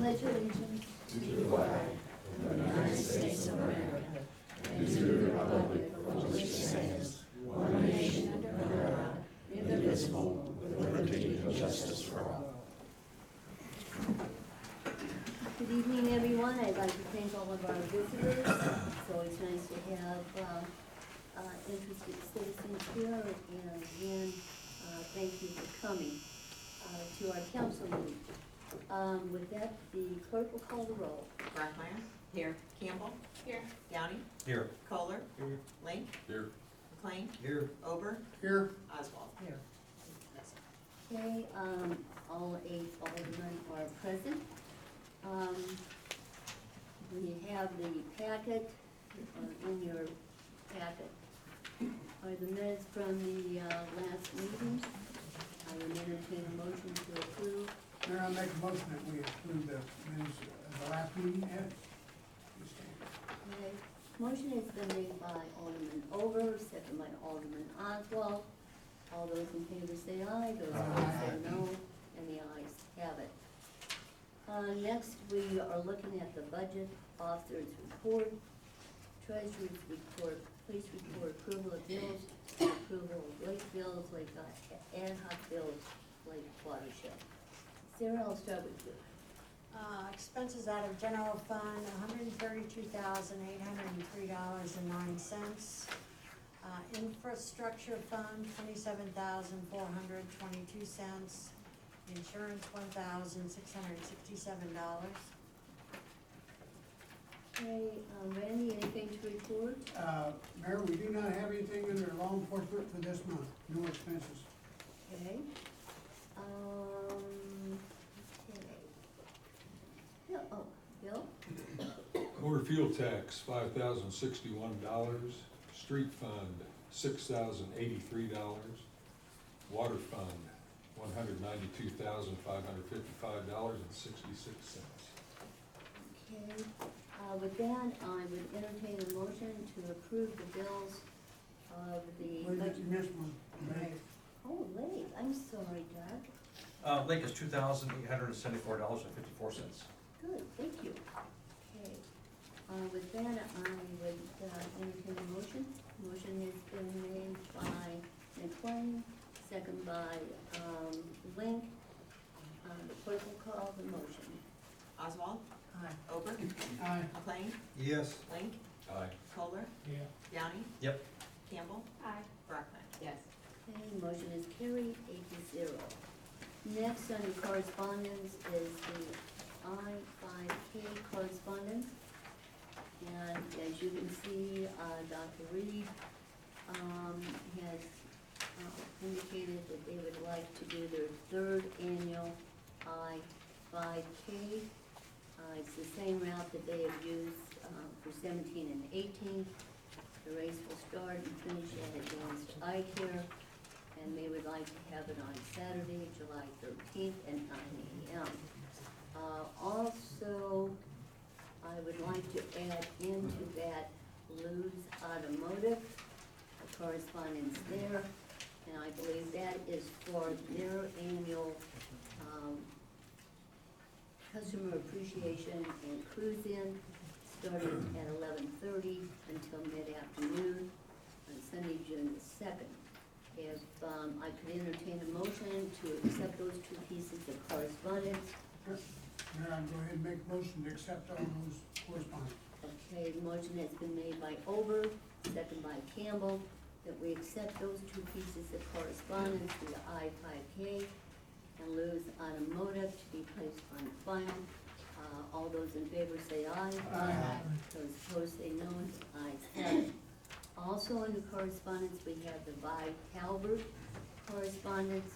pledge allegiance to the flag of the United States of America and to the republic for which it stands, one nation under God, indivisible, with liberty and justice for all. Good evening, everyone. I'd like to thank all of our visitors. It's always nice to have interested citizens here, and again, thank you for coming to our council meeting. With that, the clerk will call the roll. Rothmeyer? Here. Campbell? Here. Downey? Here. Kohler? Here. Link? Here. McLean? Here. Ober? Here. Oswald? Here. Okay, all 8 aldermen are present. We have the packet, in your packet, are the minutes from the last meeting. I would entertain a motion to approve. Mayor, I'll make a motion that we approve the minutes of the last meeting as stated. Okay. Motion has been made by Alderman Over, second by Alderman Oswald. All those in favor say aye, those opposed say no, and the ayes have it. Next, we are looking at the budget, officers report, treasurer's report, police report, approval of bills, approval of late bills, late ad hoc bills, late watershed. Sarah, I'll start with you. Expenses out of general fund, $132,803.09. Infrastructure fund, $27,422. Insurance, $1,667. Okay, Randy, anything to report? Mayor, we do not have anything under law enforcement for this month, no expenses. Okay. Okay. Bill, Bill? Motor fuel tax, $5,061. Street fund, $6,083. Water fund, $192,555.66. Okay, with that, I would entertain a motion to approve the bills of the Wait, budget. you missed one. Mayor. Oh, late, I'm sorry, Doug. Lake is $2,874.54. Good, thank you. Okay, with that, I would entertain a motion. Motion has been made by McLean, second by Link. The clerk will call the motion. Oswald? Aye. Ober? Aye. McLean? Yes. Link? Aye. Kohler? Yeah. Downey? Yep. Campbell? Aye. Rothmeyer? Yes. Okay, motion is carried, 8-0. Next under correspondence is the I-5K correspondence. And as you can see, Dr. Reed has indicated that they would like to do their 3rd annual I-5K. It's the same route that they have used for 17 and 18. The race will start and finish at Advanced Eye Care, and they would like to have it on Saturday, July 13th at 9 a.m. Also, I would like to add into that Lou's Automotive, a correspondence there, and I believe that is for their annual customer appreciation and cruise-in, starting at 11:30 until mid-afternoon on Sunday, June the 2nd. If I could entertain a motion to accept those 2 pieces of correspondence. Mayor, I'll go ahead and make a motion to accept all those correspondence. Okay, the motion has been made by Ober, second by Campbell, that we accept those 2 pieces of correspondence for the I-5K and Lou's Automotive to be placed on file. All those in favor say aye. Aye. Those opposed say no, and the ayes have it. Also under correspondence, we have the Vi Calvert correspondence,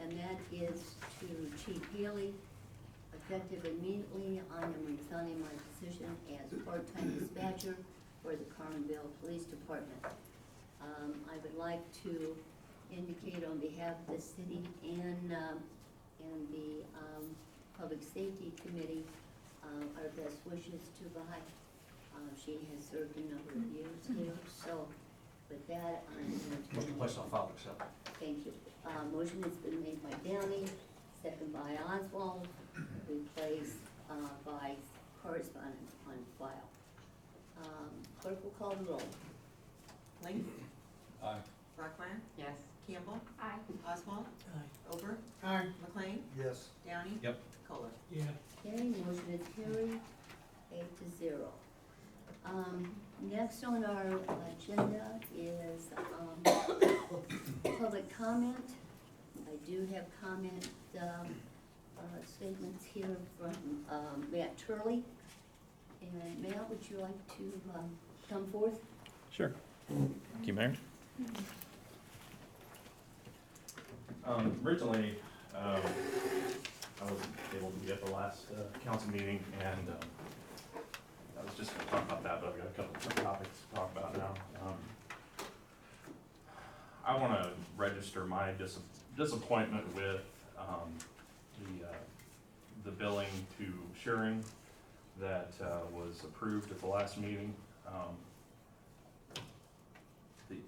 and that is to Chief Haley. Effective immediately, I am resigning my position as part-time dispatcher for the Carlinville Police Department. I would like to indicate on behalf of the city and the Public Safety Committee our best wishes to Vi. She has served a number of years here, so with that, I'm going to. Motion placed on file to accept. Thank you. Motion has been made by Downey, second by Oswald. We place by correspondence on file. Clerk will call the roll. Link, Aye. Rockland, Yes. Campbell, Aye. Oswald, Ober, Aye. McLean, Yes. Downey. Yep. Kohler. Yeah. Okay, motion is carried, 8-0. Next on our agenda is public comment. I do have comment statements here from Matt Turley. And Matt, would you like to come forth? Sure. Thank you, Mayor. Originally, I wasn't able to be at the last council meeting, and I was just gonna talk about that, but I've got a couple different topics to talk about now. I wanna register my disappointment with the billing to Shearing that was approved at the last meeting.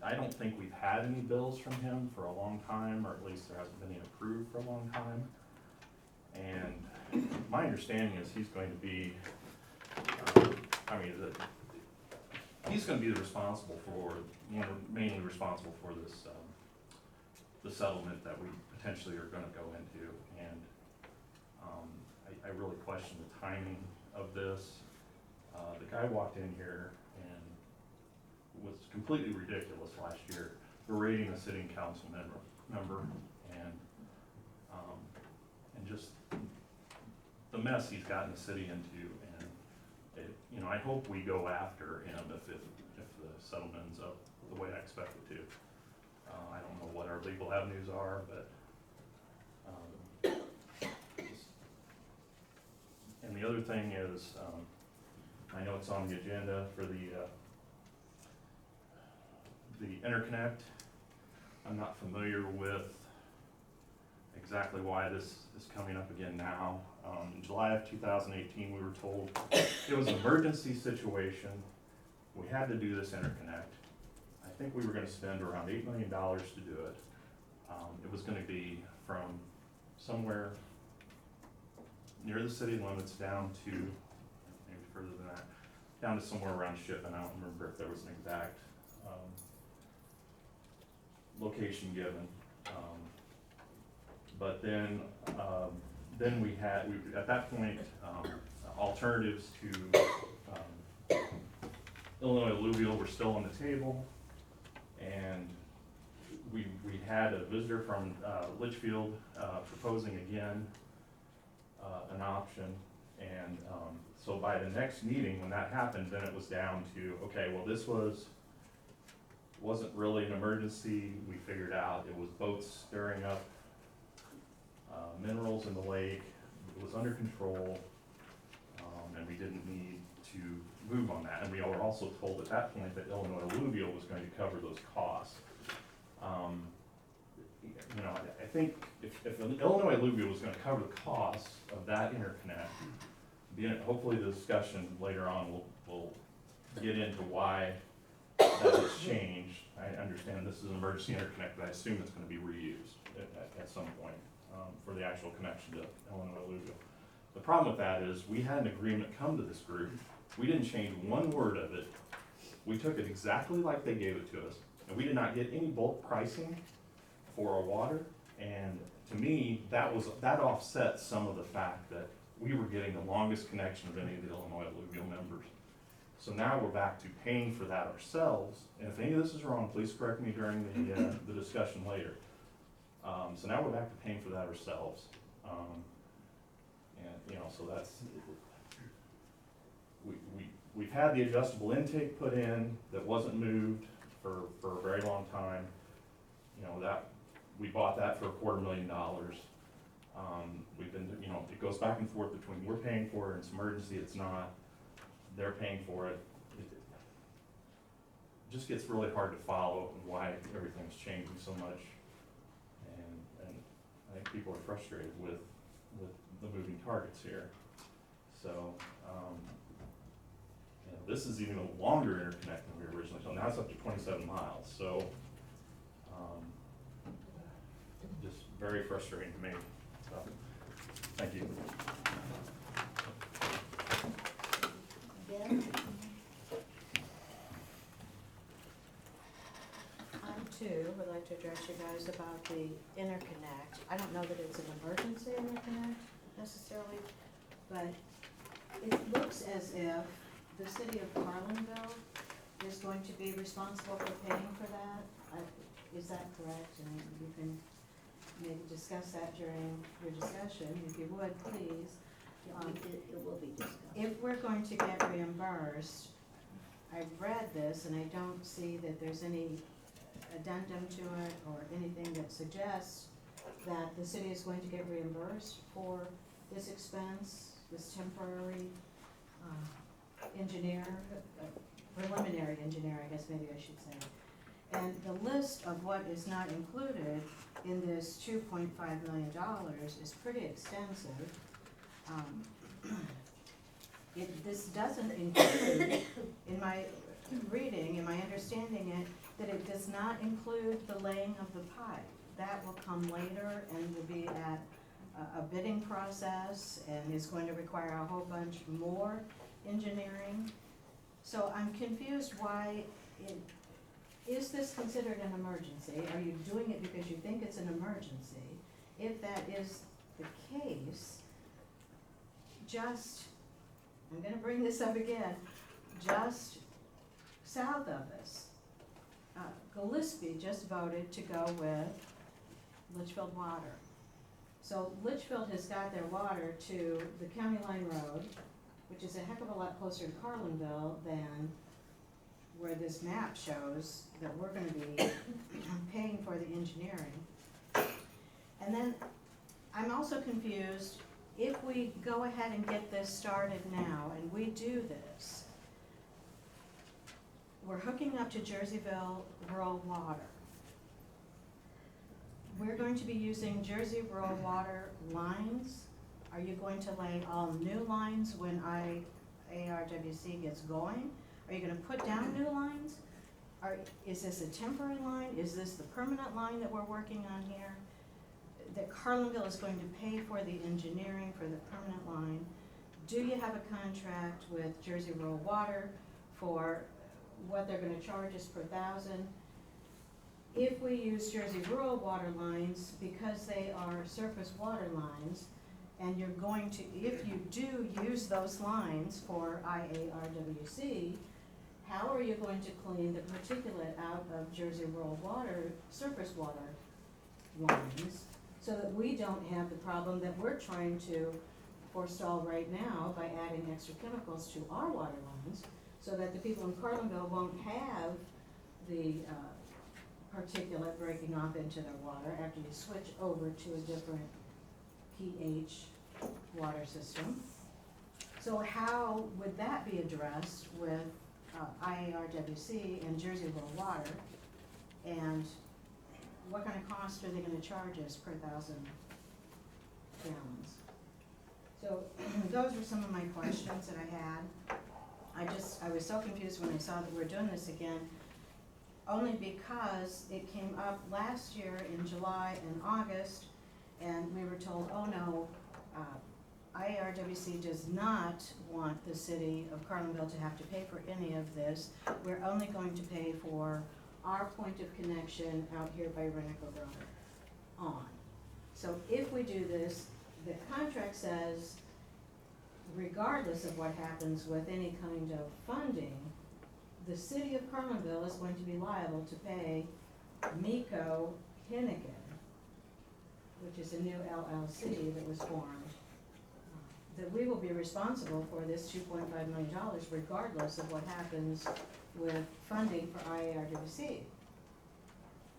I don't think we've had any bills from him for a long time, or at least there hasn't been any approved for a long time. And my understanding is he's going to be, he's gonna be mainly responsible for this, the settlement that we potentially are gonna go into. And I really question the timing of this. The guy walked in here and was completely ridiculous last year, berating a sitting council member, and just the mess he's gotten the city into. And I hope we go after him if the settlement ends up the way I expect it to. I don't know what our legal avenues are, but and the other thing is, I know it's on the agenda for the interconnect. I'm not familiar with exactly why this is coming up again now. In July of 2018, we were told it was an emergency situation. We had to do this interconnect. I think we were gonna spend around $8 million to do it. It was gonna be from somewhere near the city limits down to, maybe further than that, down to somewhere around Shipping. I don't remember if there was an exact location given. But then we had, at that point, alternatives to Illinois Alluvial were still on the table. And we had a visitor from Litchfield proposing again an option. And so by the next meeting, when that happened, then it was down to, okay, well, this wasn't really an emergency. We figured out it was boats stirring up minerals in the lake. It was under control, and we didn't need to move on that. And we were also told at that point that Illinois Alluvial was going to cover those costs. I think if Illinois Alluvial was going to cover the costs of that interconnect, hopefully the discussion later on will get into why that has changed. I understand this is an emergency interconnect, but I assume it's going to be reused at some point for the actual connection to Illinois Alluvial. The problem with that is we had an agreement come to this group. We didn't change one word of it. We took it exactly like they gave it to us, and we did not get any bulk pricing for our water. And to me, that offsets some of the fact that we were getting the longest connection of any of the Illinois Alluvial members. So now we're back to paying for that ourselves. And if any of this is wrong, please correct me during the discussion later. So now we're back to paying for that ourselves. So that's, we've had the adjustable intake put in that wasn't moved for a very long time. We bought that for $250,000. We've been, it goes back and forth between we're paying for it, it's emergency, it's not, they're paying for it. It just gets really hard to follow why everything's changing so much. And I think people are frustrated with the moving targets here. So, this is even a longer interconnect than we originally told. Now it's up to 27 miles. So, just very frustrating to me. So, thank you. too, would like to address you guys about the interconnect. I don't know that it's an emergency interconnect necessarily, but it looks as if the city of Carlinville is going to be responsible for paying for that. Is that correct? And you can maybe discuss that during your discussion, if you would, please. It will be discussed. If we're going to get reimbursed, I've read this and I don't see that there's any addendum to it or anything that suggests that the city is going to get reimbursed for this expense, this temporary preliminary engineer, I guess maybe I should say. And the list of what is not included in this $2.5 million is pretty extensive. This doesn't include, in my reading, in my understanding it, that it does not include the laying of the pipe. That will come later and will be at a bidding process and is going to require a whole bunch more engineering. So I'm confused why is this considered an emergency? Are you doing it because you think it's an emergency? If that is the case, I'm gonna bring this up again, just south of us, Gillespie just voted to go with Litchfield Water. So Litchfield has got their water to the County Line Road, which is a heck of a lot closer to Carlinville than where this map shows that we're gonna be paying for the engineering. And then I'm also confused, if we go ahead and get this started now and we do this, we're hooking up to Jerseyville Rural Water. We're going to be using Jersey Rural Water lines. Are you going to lay all new lines when ARWC gets going? Are you gonna put down new lines? Is this a temporary line? Is this the permanent line that we're working on here? That Carlinville is going to pay for the engineering for the permanent line. Do you have a contract with Jersey Rural Water for what they're gonna charge us per thousand? If we use Jersey Rural Water lines, because they are surface water lines, and you're going to, if you do use those lines for IARWC, how are you going to clean the particulate out of Jersey Rural Water, surface water lines, so that we don't have the problem that we're trying to forestall right now by adding extra chemicals to our water lines, so that the people in Carlinville won't have the particulate breaking off into their water after you switch over to a different pH water system. So how would that be addressed with IARWC and Jersey Rural Water? And what kind of cost are they gonna charge us per 1,000 gallons? So those were some of my questions that I had. I was so confused when I saw that we're doing this again, only because it came up last year in July and August, and we were told, oh no, IARWC does not want the city of Carlinville to have to pay for any of this. We're only going to pay for our point of connection out here by Renico Groner on. So if we do this, the contract says, regardless of what happens with any kind of funding, the city of Carlinville is going to be liable to pay MECO-Henegan, which is a new LLC that was formed, that we will be responsible for this $2.5 million regardless of what happens with funding for IARWC.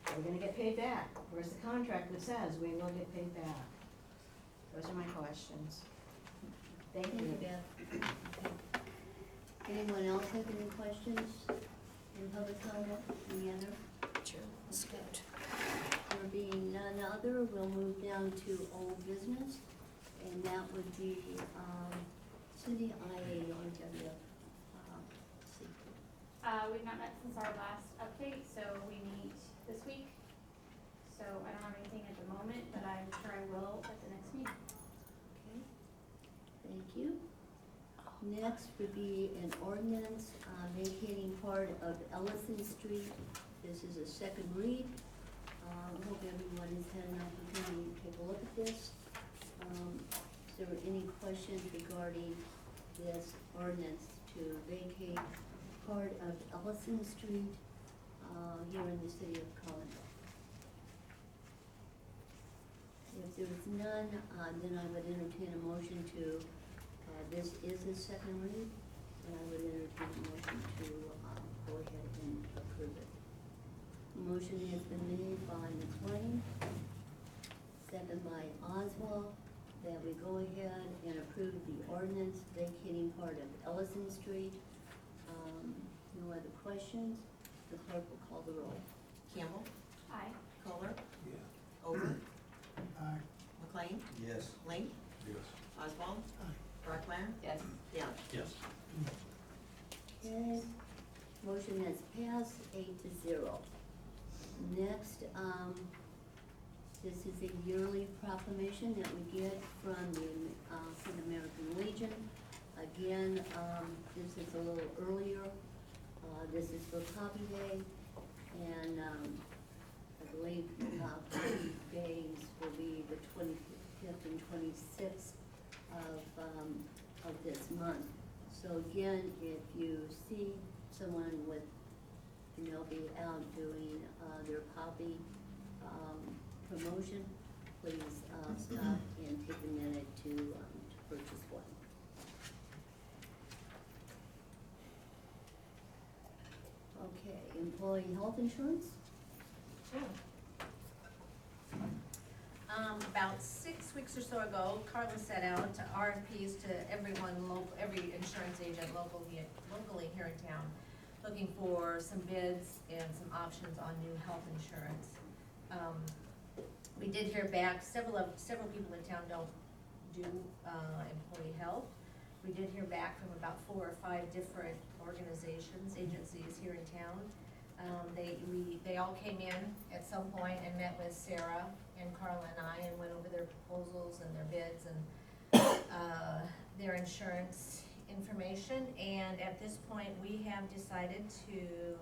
Are we gonna get paid back? Where's the contract that says we will get paid back? Those are my questions. Thank Thank you, you. Beth. Anyone else have any questions in public comment? Any other? Okay. There being none other, we'll move down to old business, and that would be, city IARW. We've not met since our last update, so we meet this week. So I don't have anything at the moment, but I'm sure I will at the next meeting. Okay, thank you. Next would be an ordinance vacating part of Ellison Street This is a second read. I hope everyone has had an opportunity to take a look at this. Is there any questions regarding this ordinance to vacate part of Ellison Street here in the city of Carlinville? If there is none, then I would entertain a motion to, this is a second read, and I would entertain a motion to go ahead and approve it. Motion has been made by McLean, second by Oswald, that we go ahead and approve the ordinance vacating part of Ellison Street. No other questions? The clerk will call the roll. Campbell, Aye. Kohler, Yeah. Over, Aye. McLean, Yes. Link, Yes. Oswald, Aye. Barclay, Yes. Down. Yes. Okay, motion has passed 8-0. Next, this is a yearly proclamation that we get from the American Legion. Again, this is a little earlier. This is for Poppy Day, and I believe Poppy Days will be the 25th and 26th of this month. So again, if you see someone with, and they'll be out doing their Poppy promotion, please stop and take a minute to purchase one. Okay, employee health insurance? About 6 weeks or so ago, Carla set out RFPs to everyone, every insurance agent locally here in town, looking for some bids and some options on new health insurance. We did hear back, several people in town don't do employee health. We did hear back from about 4 or 5 different organizations, agencies here in town. They all came in at some point and met with Sarah and Carla and I and went over their proposals and their bids and their insurance information. And at this point, we have decided to,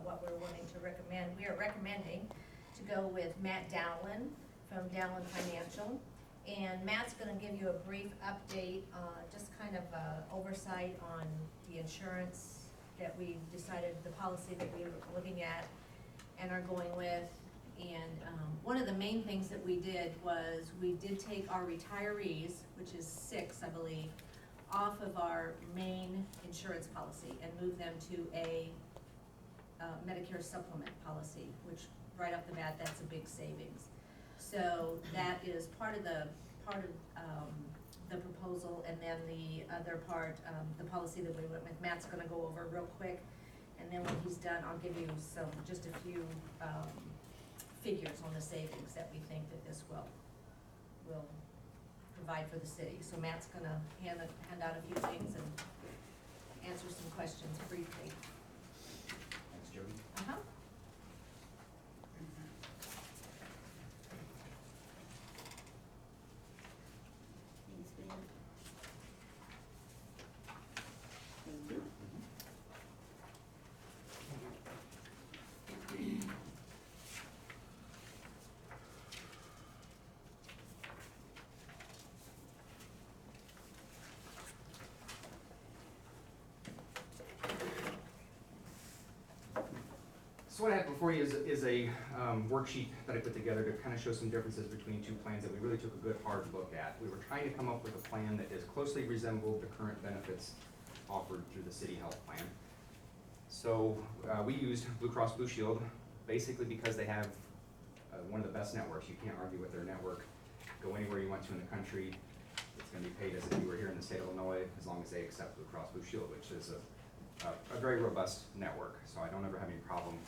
what we're wanting to recommend. We are recommending to go with Matt Dowlin from Dowlin Financial. And Matt's gonna give you a brief update, just kind of oversight on the insurance that we decided, the policy that we were looking at and are going with. And one of the main things that we did was we did take our retirees, which is 6, I believe, off of our main insurance policy and move them to a Medicare supplement policy, which right off the bat, that's a big savings. So that is part of the proposal, and then the other part, the policy that we went with, Matt's gonna go over real quick, and then when he's done, I'll give you just a few figures on the savings that we think that this will provide for the city. So Matt's gonna hand out a few things and answer some questions briefly. Thanks, Jody. Uh-huh. Thanks, Ben. Thank you. So what I have before you is a worksheet that I put together to kind of show some differences between two plans that we really took a good hard look at. We were trying to come up with a plan that is closely resembled the current benefits offered through the city health plan. So we used Blue Cross Blue Shield basically because they have one of the best networks. You can't argue with their network. Go anywhere you want to in the country. It's going to be paid as if you were here in the state of Illinois, as long as they accept Blue Cross Blue Shield, which is a very robust network. So I don't ever have any problem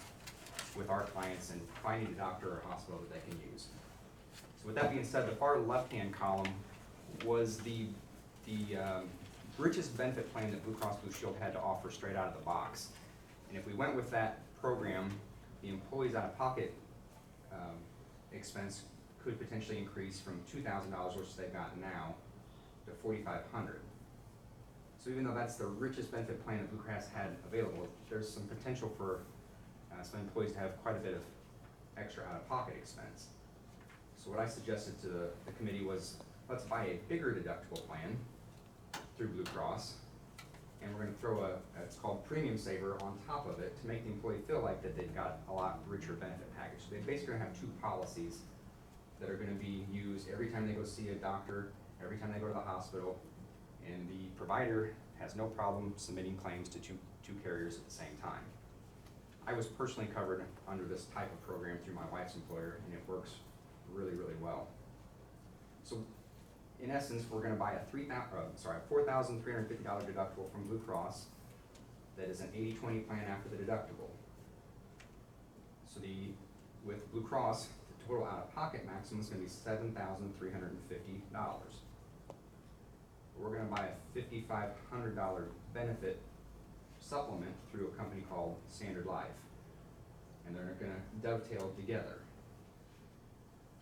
with our clients and finding a doctor or hospital that they can use. So with that being said, the far left-hand column was the richest benefit plan that Blue Cross Blue Shield had to offer straight out of the box. And if we went with that program, the employees out-of-pocket expense could potentially increase from $2,000, which they've got now, to $4,500. So even though that's the richest benefit plan that Blue Cross had available, there's some potential for some employees have quite a bit of extra out-of-pocket expense. So what I suggested to the committee was, let's buy a bigger deductible plan through Blue Cross, and we're gonna throw it's called Premium Saver on top of it to make the employee feel like that they've got a lot richer benefit package. So they basically have two policies that are gonna be used every time they go see a doctor, every time they go to the hospital, and the provider has no problem submitting claims to two carriers at the same time. I was personally covered under this type of program through my wife's employer, and it works really, really well. So in essence, we're gonna buy a $4,350 deductible from Blue Cross that is an 80-20 plan after the deductible. So with Blue Cross, the total out-of-pocket maximum is gonna be $7,350. We're gonna buy a $5,500 benefit supplement through a company called Standard Life, and they're gonna dovetail together.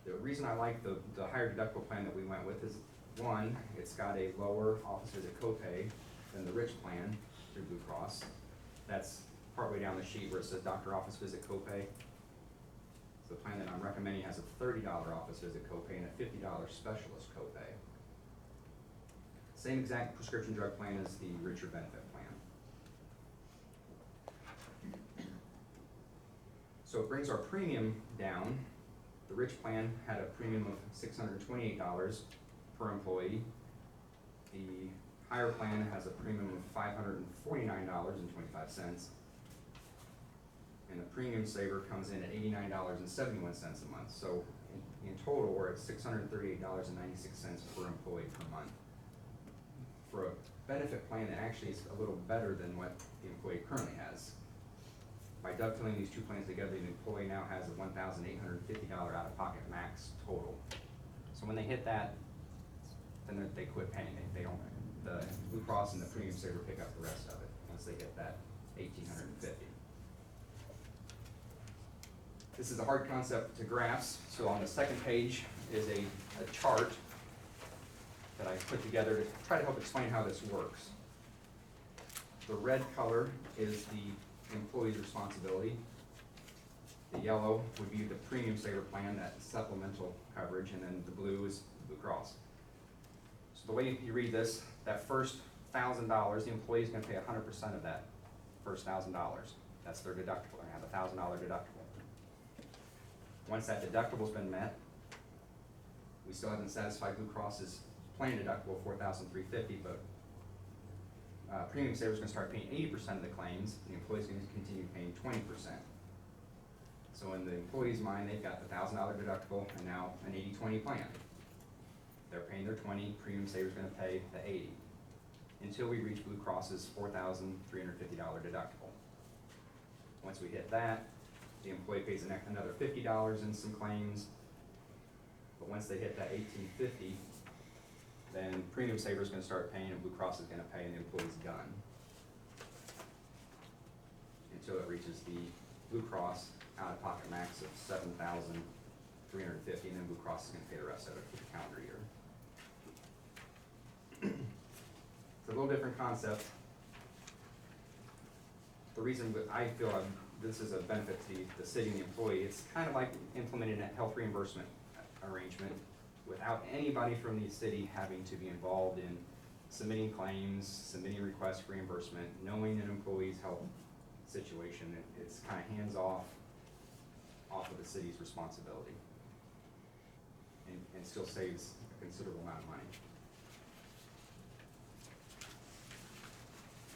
The reason I like the higher deductible plan that we went with is, one, it's got a lower office visit copay than the rich plan through Blue Cross. That's partway down the sheet where it says doctor office visit copay. So the plan that I'm recommending has a $30 office visit copay and a $50 specialist copay. Same exact prescription drug plan as the richer benefit plan. So it brings our premium down. The rich plan had a premium of $628 per employee. The higher plan has a premium of $549.25. And the premium saver comes in at $89.71 a month. So in total, we're at $638.96 per employee per month. For a benefit plan that actually is a little better than what the employee currently has. By dovetailing these two plans together, the employee now has a $1,850 out-of-pocket max total. So when they hit that, then they quit paying it. They don't. The Blue Cross and the Premium Saver pick up the rest of it once they hit that $1,850. This is a hard concept to grasp. So on the second page is a chart that I put together to try to help explain how this works. The red color is the employee's responsibility. The yellow would be the Premium Saver plan, that supplemental coverage, and then the blue is Blue Cross. So the way you read this, that first $1,000, the employee is going to pay 100% of that first $1,000. That's their deductible. They're going to have a $1,000 deductible. Once that deductible's been met, we still haven't satisfied Blue Cross's plan deductible of $4,350, but Premium Saver is going to start paying 80% of the claims, and the employee is going to continue paying 20%. So in the employee's mind, they've got the $1,000 deductible and now an 80-20 plan. They're paying their 20, Premium Saver is going to pay the 80, until we reach Blue Cross's $4,350 deductible. Once we hit that, the employee pays another $50 in some claims, but once they hit that $1,850, then Premium Saver is going to start paying and Blue Cross is going to pay and the employee's done. Until it reaches the Blue Cross out-of-pocket max of $7,350, and then Blue Cross is going to pay the rest of it for the calendar year. It's a little different concept. The reason that I feel this is a benefit to the city and the employee, it's kind of like implementing a health reimbursement arrangement without anybody from the city having to be involved in submitting claims, submitting requests for reimbursement, knowing an employee's health situation. It's kind of hands-off of the city's responsibility, and still saves a considerable amount of money.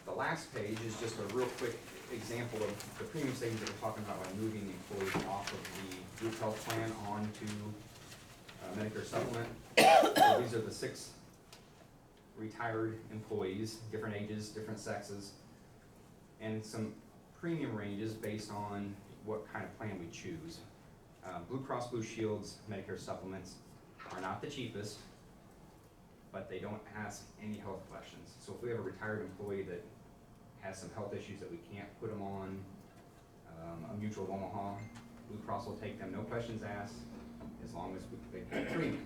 The last page is just a real quick example of the premium savings that we're talking about by moving the employees off of the group health plan onto Medicare supplement. So these are the 6 retired employees, different ages, different sexes, and some premium ranges based on what kind of plan we choose. Blue Cross Blue Shield's Medicare supplements are not the cheapest, but they don't ask any health questions. So if we have a retired employee that has some health issues that we can't put them on a Mutual of Omaha, Blue Cross will take them, no questions asked, as long as they pay premium.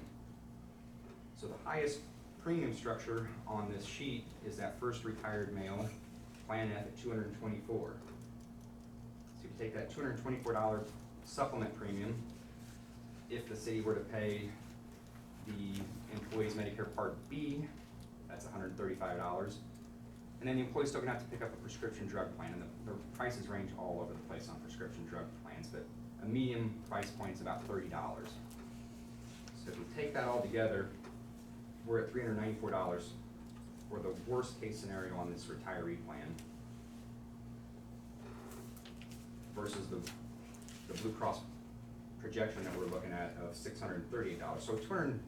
So the highest premium structure on this sheet is that first retired male, Plan F at $224. So if you take that $224 supplement premium, if the city were to pay the employee's Medicare Part B, that's $135. And then the employee's still gonna have to pick up a prescription drug plan, and the prices range all over the place on prescription drug plans, but a medium price point is about $30. So if you take that all together, we're at $394 for the worst case scenario on this retiree plan versus the Blue Cross projection that we're looking at of $638. So $245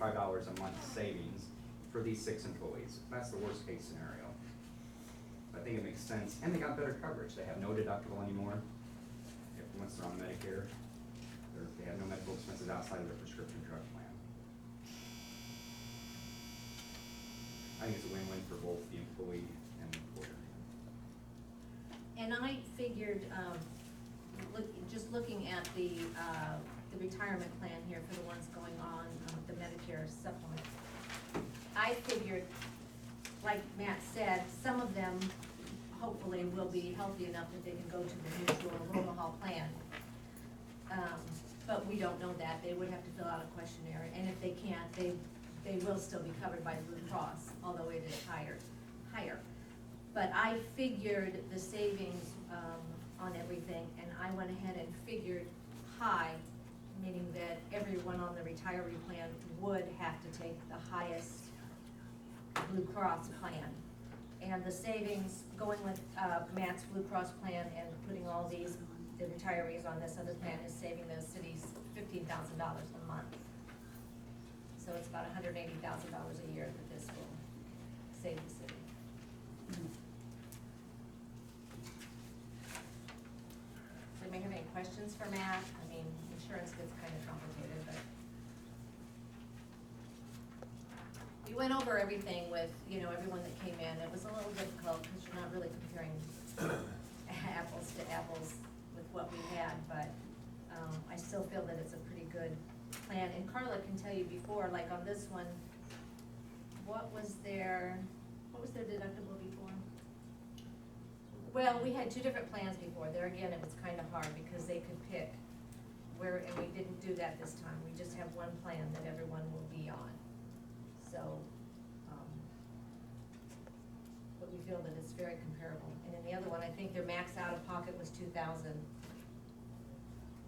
a month savings for these 6 employees. That's the worst case scenario. I think it makes sense, and they got better coverage. They have no deductible anymore. Once they're on Medicare, they have no medical expenses outside of their prescription drug plan. I think it's a win-win for both the employee and the employer. And I figured, just looking at the retirement plan here for the ones going on the Medicare supplement, I figured, like Matt said, some of them hopefully will be healthy enough that they can go to the mutual Omaha plan. But we don't know that. They would have to fill out a questionnaire, and if they can't, they will still be covered by Blue Cross, although it is higher. But I figured the savings on everything, and I went ahead and figured high, meaning that everyone on the retiree plan would have to take the highest Blue Cross plan. And the savings, going with Matt's Blue Cross plan and putting all the retirees on this other plan, is saving the cities $15,000 a month. So it's about $180,000 a year that this will save the city. So you may have any questions for Matt? I mean, insurance gets kind of complicated, but we went over everything with, everyone that came in. It was a little difficult because you're not really comparing apples to apples with what we had, but I still feel that it's a pretty good plan. And Carla can tell you before, like on this one, what was their deductible before? Well, we had 2 different plans before. There again, it was kind of hard because they could pick and we didn't do that this time. We just have one plan that everyone will be on. So, but we feel that it's very comparable. And in the other one, I think their max out of pocket was $2,000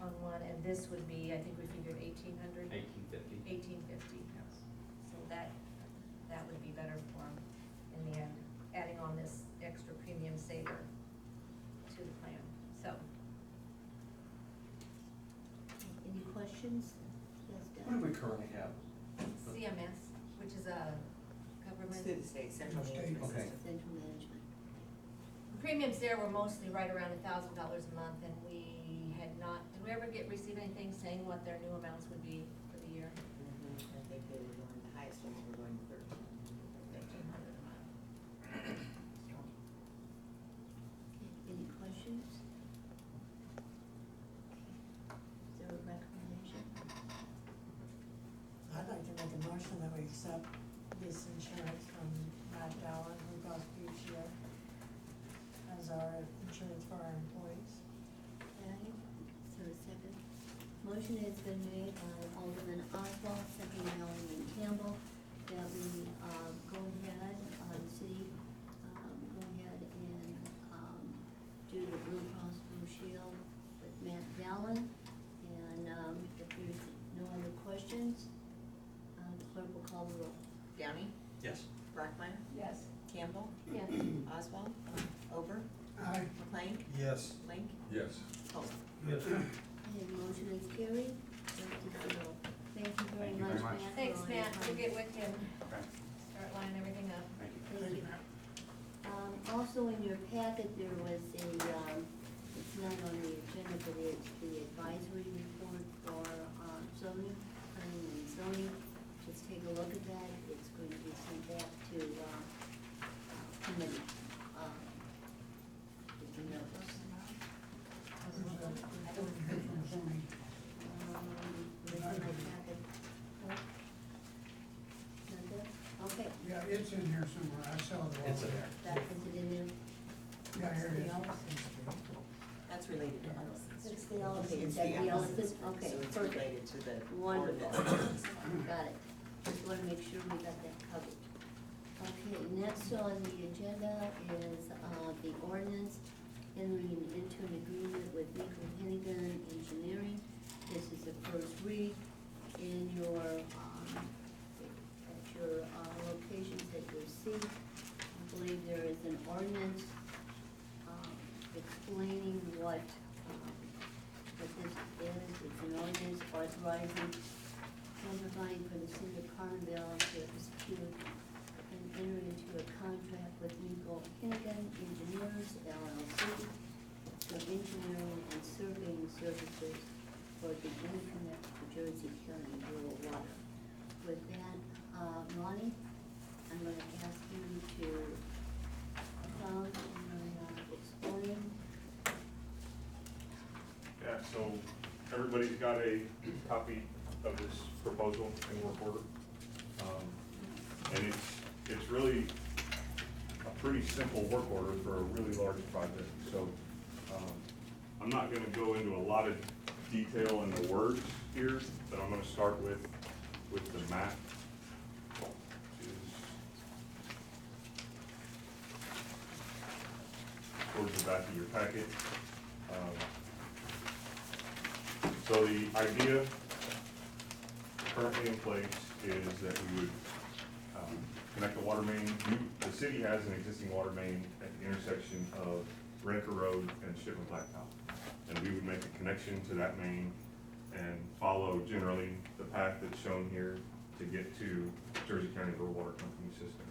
on one, and this would be, I think we figured $1,800. $1,850. Yes. So that would be better for them in the end, adding on this extra premium saver to the plan, so. Any questions? Yes, What do Deb? we currently have? CMS, which is a government. Through the state central management Okay. system. Central management. Premiums there were mostly right around $1,000 a month, and we had not, did we ever receive anything saying what their new amounts would be for the year? I think they were going, the highest ones were going 1,300 a month. Okay, any questions? Is there a recommendation? I'd like to make a motion that we accept this insurance from Matt Dowland, Blue Cross Blue Shield, as our insurance for our employees. Okay, so a second. Motion has been made by Alderman Oswald, second by Alderman Campbell, that we, go ahead, city, go ahead and, do the Blue Cross Blue Shield with Matt Dowland. And, if there's no other questions, the clerk will call the roll. Downey, Yes. Brockmeyer, Yes. Campbell, Yes. Oswald, Ober, Aye. McLean, Yes. Link, Yes. Post. Yes. And motion is carried, 5-0. Thank you very Thank you much, very Matt. much. for Thanks, all your Matt, we'll time. get with him, Okay, start lining everything up. thank you. Thank you. Also in your packet, there was a, it's not on the agenda, but it's the advisory report for, zoning, planning and zoning. Just take a look at that, it's going to be sent back to, committee, with the notice. It's in my packet. Okay, Yeah, it's in here somewhere, I saw it. It's in there. that, is it in there? Yeah, here it is. That's That's related to Allison Street. It's the elevator, It's is that the Allison elevator? Street, Okay, so it's perfect. related to the Wonderful. ordinance. Got it. Just wanna make sure we got that covered. Okay, next on the agenda is, the ordinance entering into an agreement with MECO-Henegan Engineering. This is the first read in your, at your, locations that you'll see. I believe there is an ordinance, explaining what this is. It's an ordinance authorizing and providing for the city of Carlinville to execute and enter into a contract with MECO-Henegan Engineers LLC for engineering and surveying services for the interconnect to Jersey County rural water. With that, Lonnie, I'm gonna ask you to come and explain. Yeah, so everybody's got a copy of this proposal in work order. And it's really a pretty simple work order for a really large project. So I'm not gonna go into a lot of detail in the words here, but I'm gonna start with the map, which is towards the back of your packet. So the idea currently in place is that we would connect the water main. The city has an existing water main at the intersection of Renker Road and Shipman Blacktop. And we would make a connection to that main and follow generally the path that's shown here to get to Jersey County Rural Water Company system.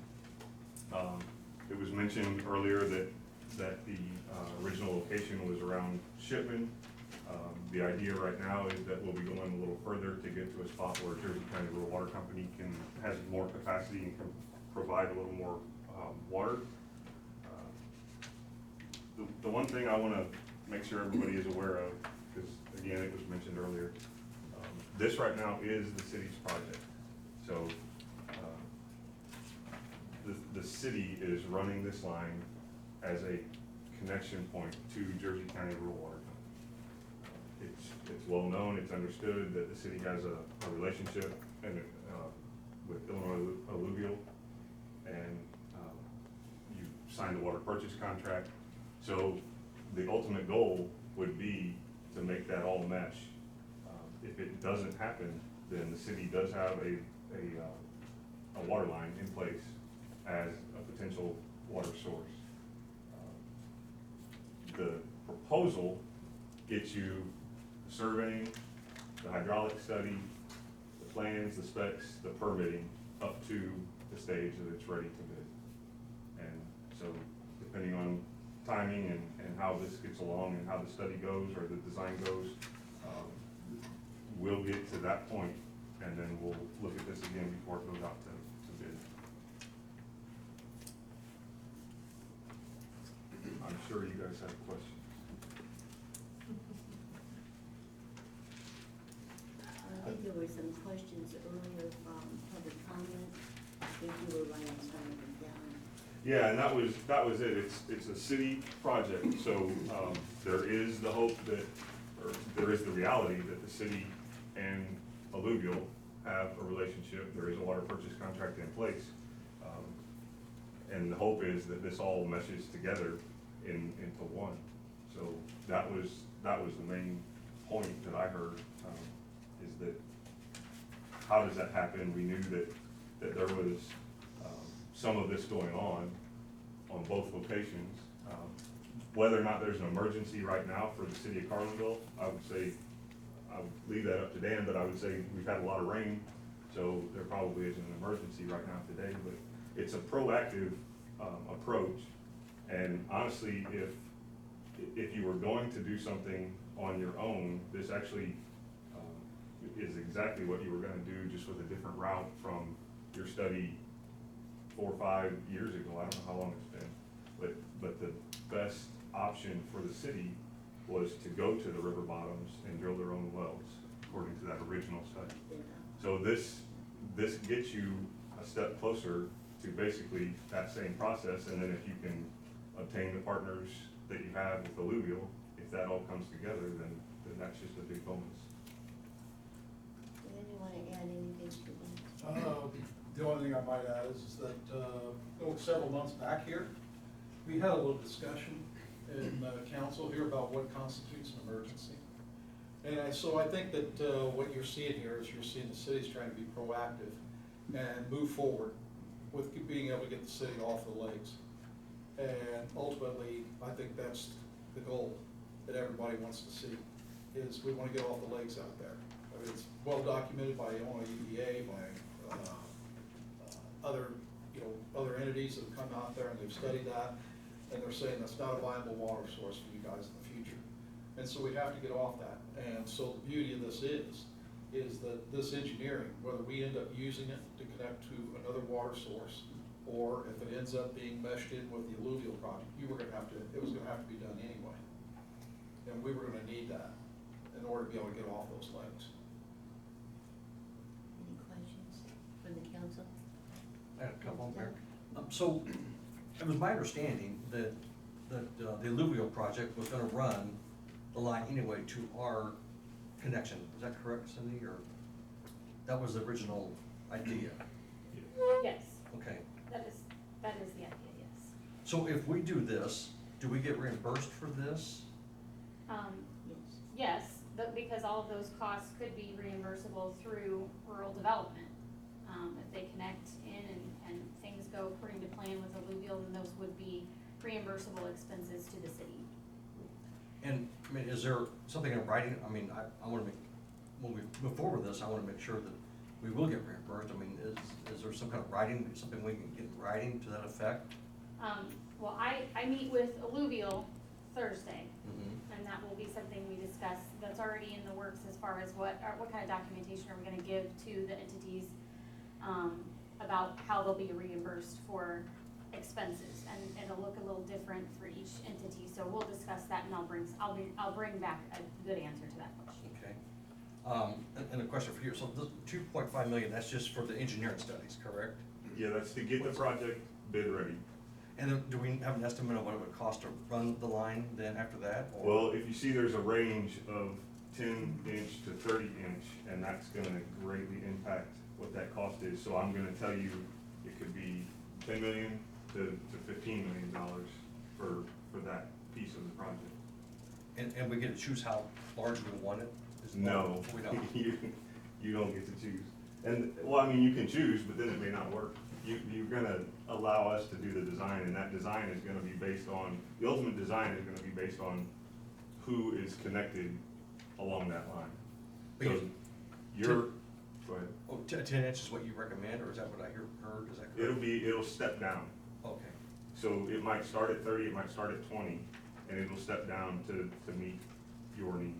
It was mentioned earlier that the original location was around Shipman. The idea right now is that we'll be going a little further to get to a spot where Jersey County Rural Water Company has more capacity and can provide a little more water. The one thing I wanna make sure everybody is aware of, because again, it was mentioned earlier, this right now is the city's project. So the city is running this line as a connection point to Jersey County Rural Water Company. It's well known, it's understood that the city has a relationship with Illinois Alluvial, and you signed the water purchase contract. So the ultimate goal would be to make that all mesh. If it doesn't happen, then the city does have a water line in place as a potential water source. The proposal gets you the surveying, the hydraulic study, the plans, the specs, the permitting, up to the stage that it's ready to bid. And so depending on timing and how this gets along and how the study goes or the design goes, we'll get to that point, and then we'll look at this again before it goes out to bid. I'm sure you guys have questions. I think there were some questions earlier from public comment. I think you were writing some of them down. Yeah, and that was it. It's a city project, so there is the hope that, or there is the reality that the city and Alluvial have a relationship. There is a water purchase contract in place, and the hope is that this all meshes together into one. So that was the main point that I heard, is that how does that happen? We knew that there was some of this going on both locations. Whether or not there's an emergency right now for the city of Carlinville, I would leave that up to Dan, but I would say we've had a lot of rain, so there probably isn't an emergency right now today, but it's a proactive approach. And honestly, if you were going to do something on your own, this actually is exactly what you were gonna do, just with a different route from your study 4 or 5 years ago. I don't know how long it's been, but the best option for the city was to go to the river bottoms and drill their own wells, according to that original study. Yeah. So this gets you a step closer to basically that same process, and then if you can obtain the partners that you have with Alluvial, if if that all comes together, then that's just a big bonus. Does anyone want to add anything to that? The only thing I might add is that, several months back here, we had a little discussion in council here about what constitutes an emergency. And so I think that what you're seeing here is you're seeing the city's trying to be proactive and move forward with being able to get the city off the lakes. And ultimately, I think that's the goal that everybody wants to see, is we want to get off the lakes out there. I mean, it's well documented by Illinois EPA, by other entities that have come out there and they've studied that, and they're saying that's not a viable water source for you guys in the future. And so we have to get off that. And so the beauty of this is that this engineering, whether we end up using it to connect to another water source, or if it ends up being meshed in with the alluvial project, it was gonna have to be done anyway. And we were gonna need that in order to be able to get off those lakes. Any questions from the council? I had a couple, Mayor. So, it was my understanding that the alluvial project was gonna run the line anyway to our connection. Is that correct, Cindy, or? That was the original idea? Yes, Okay. that is the idea, yes. So if we do this, do we get reimbursed for this? Yes. Yes, because all of those costs could be reimbursable through rural development. If they connect in and things go according to plan with alluvial, then those would be reimbursable expenses to the city. And, I mean, is there something in writing? I mean, I wanna make, when we move forward with this, I wanna make sure that we will get reimbursed. I mean, is there some kind of writing, something we can get in writing to that effect? Well, I meet with alluvial Thursday, Mm-hmm. and that will be something we discuss. That's already in the works as far as what kind of documentation are we gonna give to the entities, about how they'll be reimbursed for expenses, and it'll look a little different for each entity, so we'll discuss that, and I'll bring back a good answer to that question. Okay. And a question for you. So the 2.5 million, that's just for the engineering studies, correct? Yeah, that's to get the project bid ready. And then do we have an estimate of what it would cost to run the line then after that? or- Well, if you see, there's a range of 10-inch to 30-inch, and that's gonna greatly impact what that cost is. So I'm gonna tell you, it could be $10 million to $15 million for that piece of the project. And we get to choose how large we want it? Is it No, We don't. you don't get to choose. And, well, I mean, you can choose, but then it may not work. You're gonna allow us to do the design, and that design is gonna be based on, the ultimate design is gonna be based on who is connected along that line. So you're, go ahead. Oh, 10 inches is what you recommend, or is that what I heard? Is that correct? It'll step down. Okay. So it might start at 30, it might start at 20, and it'll step down to meet your needs.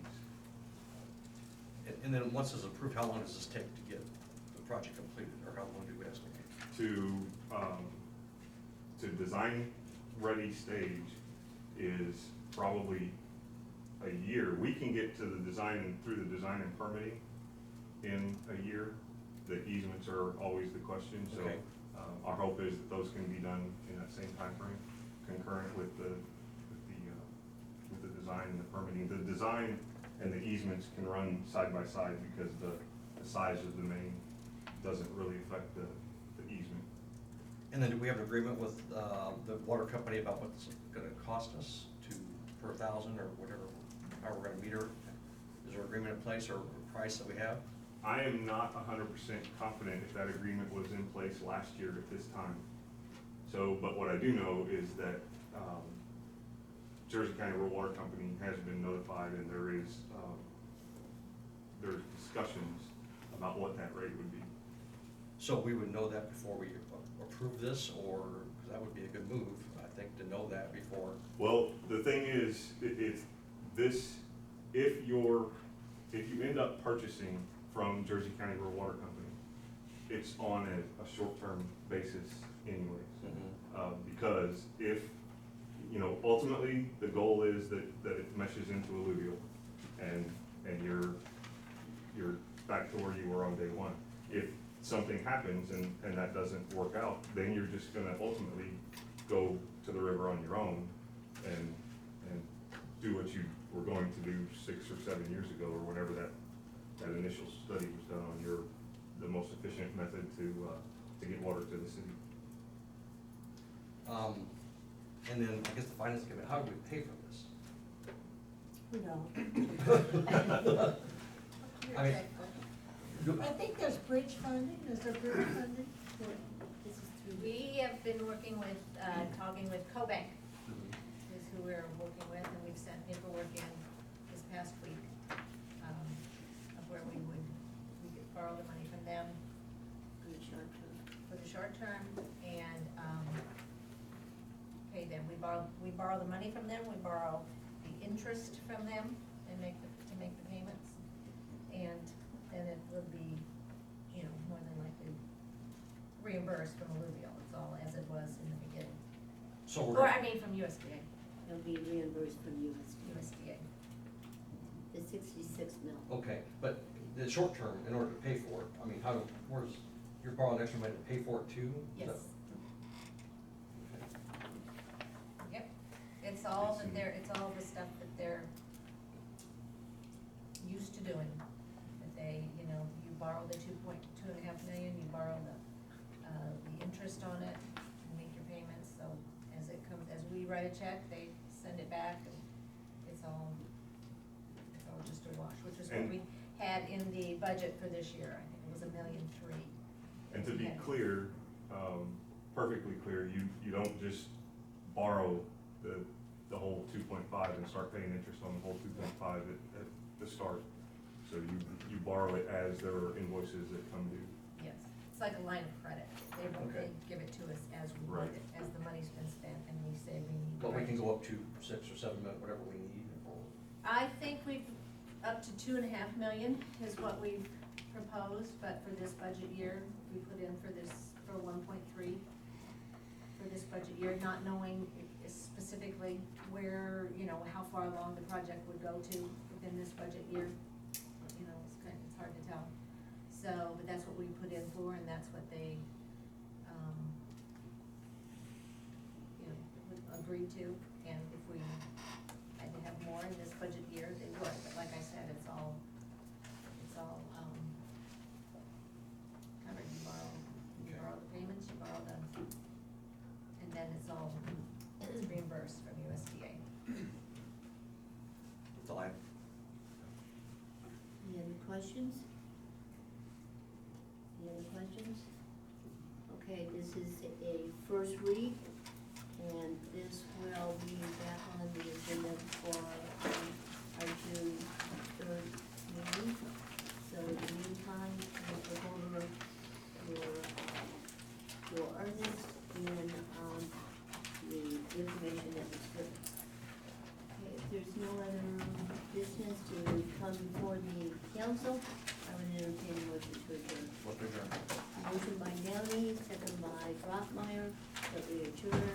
And then once it's approved, how long does this take to get the project completed, or how long do we estimate? To design ready stage is probably a year. We can get to the design and through the design and permitting in a year. The easements are always the question, so Okay. Our hope is that those can be done in that same timeframe, concurrent with the design and the permitting. The design and the easements can run side by side because the size of the main doesn't really affect the easement. And then do we have an agreement with the water company about what it's gonna cost us per 1,000 or whatever, how we're gonna meter? Is there an agreement in place or a price that we have? I am not 100% confident if that agreement was in place last year at this time. So, but what I do know is that Jersey County Rural Water Company has been notified, and there's discussions about what that rate would be. So we would know that before we approve this, or, 'cause that would be a good move, I think, to know that before. Well, the thing is, if you end up purchasing from Jersey County Rural Water Company, it's on a short-term basis anyways. Because if, ultimately, the goal is that it meshes into alluvial, and you're back to where you were on day one. If something happens and that doesn't work out, then you're just gonna ultimately go to the river on your own and do what you were going to do 6 or 7 years ago, or whenever that initial study was done on the most efficient method to get water to the city. And then I guess the finance committee, how do we pay for this? We don't. I mean, I think there's bridge funding, is there bridge funding? This is through. We have been working with, talking with CoBank, is who we're working with, and we've sent paperwork in this past week, of where we could borrow the money from them On the short term. for the short term, and, pay them. We borrow the money from them, we borrow the interest from them and to make the payments. And then it will be, more than likely reimbursed from alluvial, it's all as it was in the beginning. So Or, I mean, from USDA, It'll be reimbursed from USDA, USDA. the 66 mil. okay, but the short term, in order to pay for it, I mean, you're borrowing extra money to pay for it too? Is Yes. that- Yep, it's all it's all the stuff that they're used to doing. That they, you borrow the 2.5 million, you borrow the interest on it, and make your payments, so as it comes, as we write a check, they send it back, and it's all just a wash, which is what And- we had in the budget for this year, I think it was $1.3 million. And to be Okay. clear, perfectly clear, you don't just borrow the whole 2.5 and start paying interest on the whole 2.5 at the start. So you borrow it as there are invoices that come due. Yes, it's like a line of credit. They Okay. give it to us as we Right. want it, as the money's been spent, and we say we need. But we can go up to 6 or 7 million, whatever we need, or, I think we've, up to 2.5 million is what we've proposed, but for this budget year, we put in for 1.3 for this budget year, not knowing specifically where, how far along the project would go to within this budget year. It's hard to tell. So, but that's what we put in for, and that's what they, agreed to. And if we had to have more in this budget year, they would, but like I said, it's all covered. You borrow the payments, you borrow them, and then it's reimbursed from USDA. that's all I have. Any other questions? Any other questions? Okay, this is a first read, and this will be back on the agenda for our June 3rd meeting. So in the meantime, Mr. Holder, your ordinance and the information that was given. Okay, if there's no other business to come before the council, I would entertain a motion to adjourn. What they're doing. Motion by Downey, second by Brockmeyer, that we adjourn.